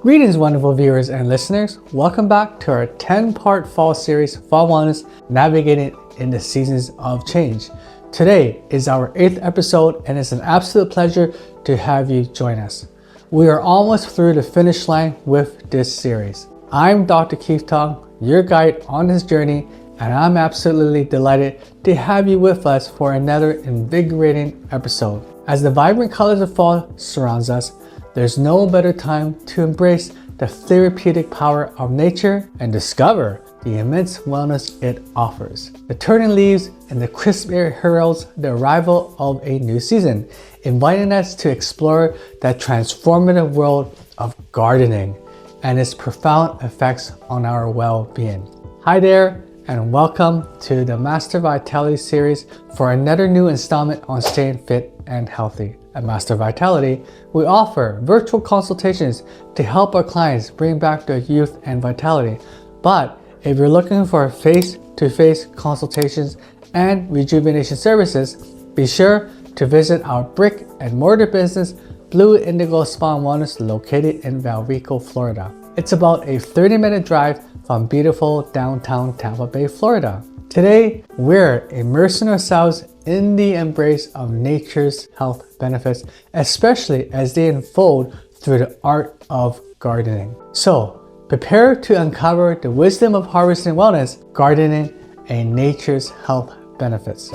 Greetings, wonderful viewers and listeners. Welcome back to our 10-part fall series, Fall Wellness, Navigating in the Seasons of Change. Today is our 8th episode, and it's an absolute pleasure to have you join us. We are almost through the finish line with this series. I'm Dr. Keith Tong, your guide on this journey, and I'm absolutely delighted to have you with us for another invigorating episode. As the vibrant colors of fall surrounds us, there's no better time to embrace the therapeutic power of nature and discover the immense wellness it offers. The turning leaves and the crisp air heralds the arrival of a new season, inviting us to explore that transformative world of gardening and its profound effects on our well-being. Hi there, and welcome to the Master Vitality series for another new installment on staying fit and healthy. At Master Vitality, we offer virtual consultations to help our clients bring back their youth and vitality. But if you're looking for face-to-face consultations and rejuvenation services, be sure to visit our brick and mortar business, Blue Indigo Spa and Wellness, located in Valrico, Florida. It's about a 30-minute drive from beautiful downtown Tampa Bay, Florida. Today, we're immersing ourselves in the embrace of nature's health benefits, especially as they unfold through the art of gardening. So, prepare to uncover the wisdom of harvesting wellness, gardening, and nature's health benefits.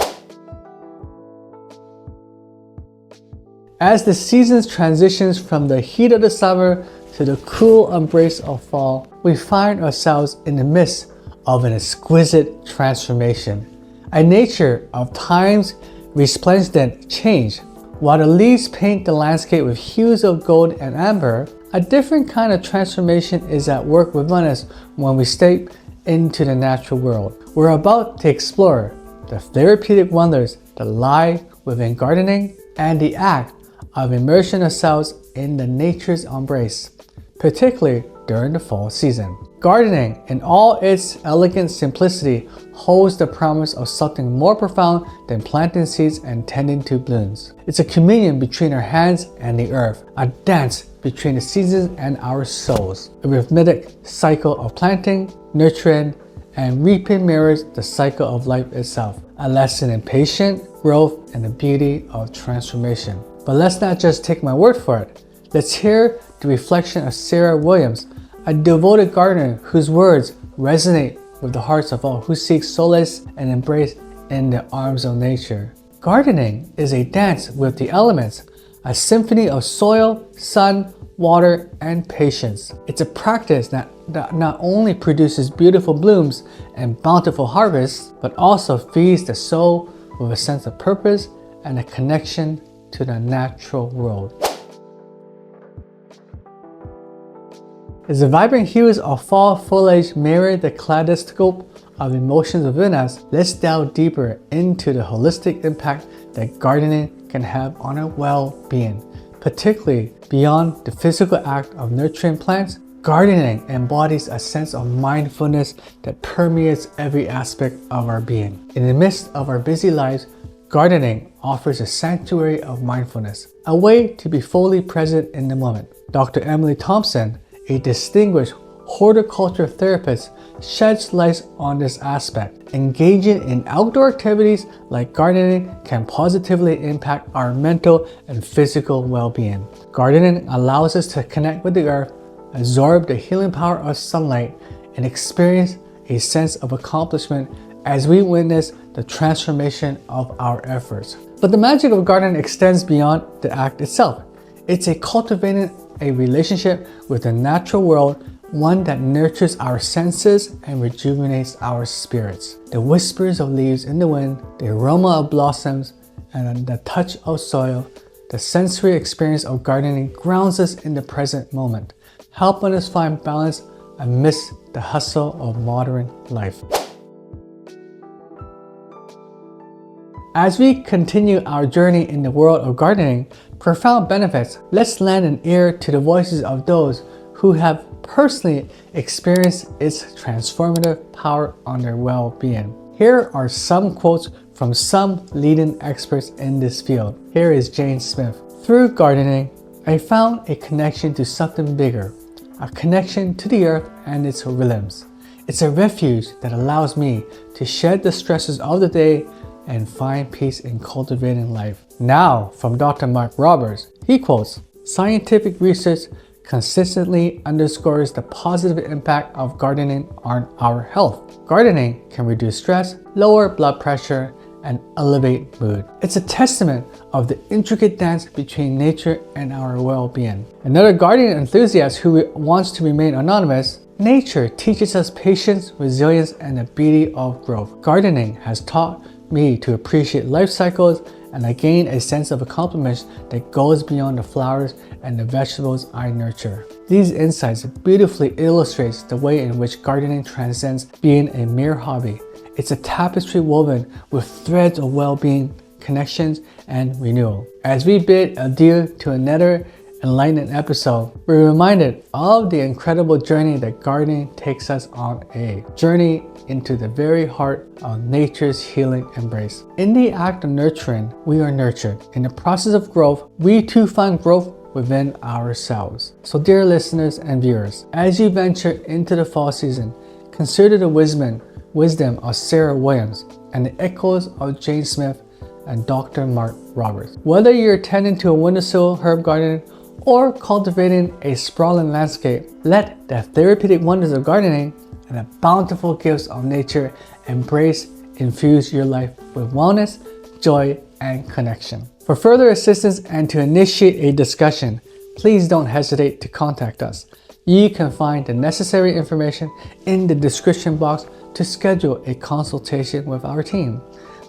As the seasons transitions from the heat of the summer to the cool embrace of fall, we find ourselves in the midst of an exquisite transformation, a nature of time's resplendent change. While the leaves paint the landscape with hues of gold and amber, a different kind of transformation is at work within us when we step into the natural world. We're about to explore the therapeutic wonders that lie within gardening and the act of immersing ourselves in the nature's embrace, particularly during the fall season. Gardening, in all its elegant simplicity, holds the promise of something more profound than planting seeds and tending to blooms. It's a communion between our hands and the earth, a dance between the seasons and our souls. A rhythmic cycle of planting, nurturing, and reaping mirrors the cycle of life itself, a lesson in patience, growth, and the beauty of transformation. But let's not just take my word for it. Let's hear the reflection of Sarah Williams, a devoted gardener whose words resonate with the hearts of all who seek solace and embrace in the arms of nature. Gardening is a dance with the elements, a symphony of soil, sun, water, and patience. It's a practice that not only produces beautiful blooms and bountiful harvests, but also feeds the soul with a sense of purpose and a connection to the natural world. As the vibrant hues of fall foliage mirror the kaleidoscope of emotions within us, let's delve deeper into the holistic impact that gardening can have on our well-being. Particularly beyond the physical act of nurturing plants, gardening embodies a sense of mindfulness that permeates every aspect of our being. In the midst of our busy lives, gardening offers a sanctuary of mindfulness, a way to be fully present in the moment. Dr. Emily Thompson, a distinguished horticulture therapist, sheds light on this aspect. Engaging in outdoor activities like gardening can positively impact our mental and physical well-being. Gardening allows us to connect with the earth, absorb the healing power of sunlight, and experience a sense of accomplishment as we witness the transformation of our efforts. But the magic of gardening extends beyond the act itself. It's a cultivating a relationship with the natural world, one that nurtures our senses and rejuvenates our spirits. The whispers of leaves in the wind, the aroma of blossoms, and the touch of soil, the sensory experience of gardening grounds us in the present moment, helping us find balance amidst the hustle of modern life. As we continue our journey in the world of gardening, profound benefits, let's lend an ear to the voices of those who have personally experienced its transformative power on their well-being. Here are some quotes from some leading experts in this field. Here is Jane Smith. Through gardening, I found a connection to something bigger, a connection to the earth and its rhythms. It's a refuge that allows me to shed the stresses of the day and find peace in cultivating life. Now, from Dr. Mark Roberts, he quotes, "Scientific research consistently underscores the positive impact of gardening on our health. Gardening can reduce stress, lower blood pressure, and elevate mood. It's a testament of the intricate dance between nature and our well-being." Another gardening enthusiast who wants to remain anonymous, "Nature teaches us patience, resilience, and the beauty of growth. Gardening has taught me to appreciate life cycles, and I gain a sense of accomplishment that goes beyond the flowers and the vegetables I nurture." These insights beautifully illustrates the way in which gardening transcends being a mere hobby. It's a tapestry woven with threads of well-being, connections, and renewal. As we bid adieu to another enlightening episode, we're reminded of the incredible journey that gardening takes us on, a journey into the very heart of nature's healing embrace. In the act of nurturing, we are nurtured. In the process of growth, we too find growth within ourselves. So dear listeners and viewers, as you venture into the fall season, consider the wisdom of Sarah Williams and the echoes of Jane Smith and Dr. Mark Roberts. Whether you're tending to a windowsill herb garden or cultivating a sprawling landscape, let the therapeutic wonders of gardening and the bountiful gifts of nature infuse your life with wellness, joy, and connection. For further assistance and to initiate a discussion, please don't hesitate to contact us. You can find the necessary information in the description box to schedule a consultation with our team.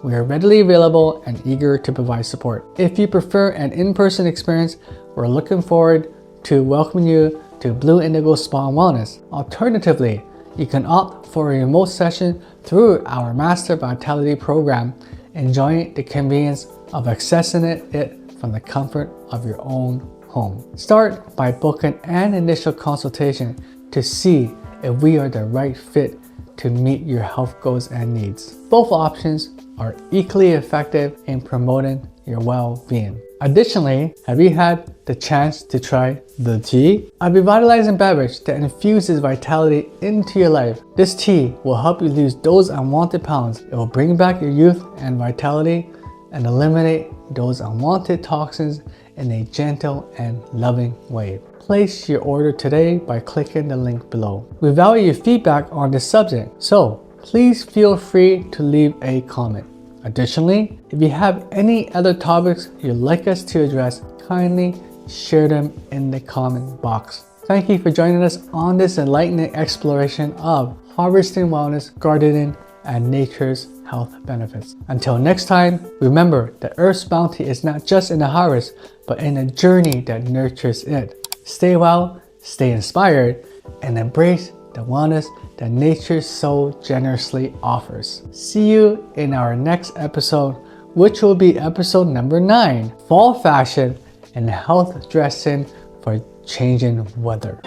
We are readily available and eager to provide support. If you prefer an in-person experience, we're looking forward to welcoming you to Blue Indigo Spa and Wellness. Alternatively, you can opt for a remote session through our Master Vitality program, enjoying the convenience of accessing it from the comfort of your own home. Start by booking an initial consultation to see if we are the right fit to meet your health goals and needs. Both options are equally effective in promoting your well-being. Additionally, have you had the chance to try the tea? A revitalizing beverage that infuses vitality into your life. This tea will help you lose those unwanted pounds. It will bring back your youth and vitality and eliminate those unwanted toxins in a gentle and loving way. Place your order today by clicking the link below. We value your feedback on this subject, so please feel free to leave a comment. Additionally, if you have any other topics you'd like us to address, kindly share them in the comment box. Thank you for joining us on this enlightening exploration of harvesting wellness, gardening, and nature's health benefits. Until next time, remember that Earth's bounty is not just in the harvest, but in the journey that nurtures it. Stay well, stay inspired, and embrace the wellness that nature so generously offers. See you in our next episode, which will be episode number 9, Fall Fashion and Health Dressing for Changing Weather.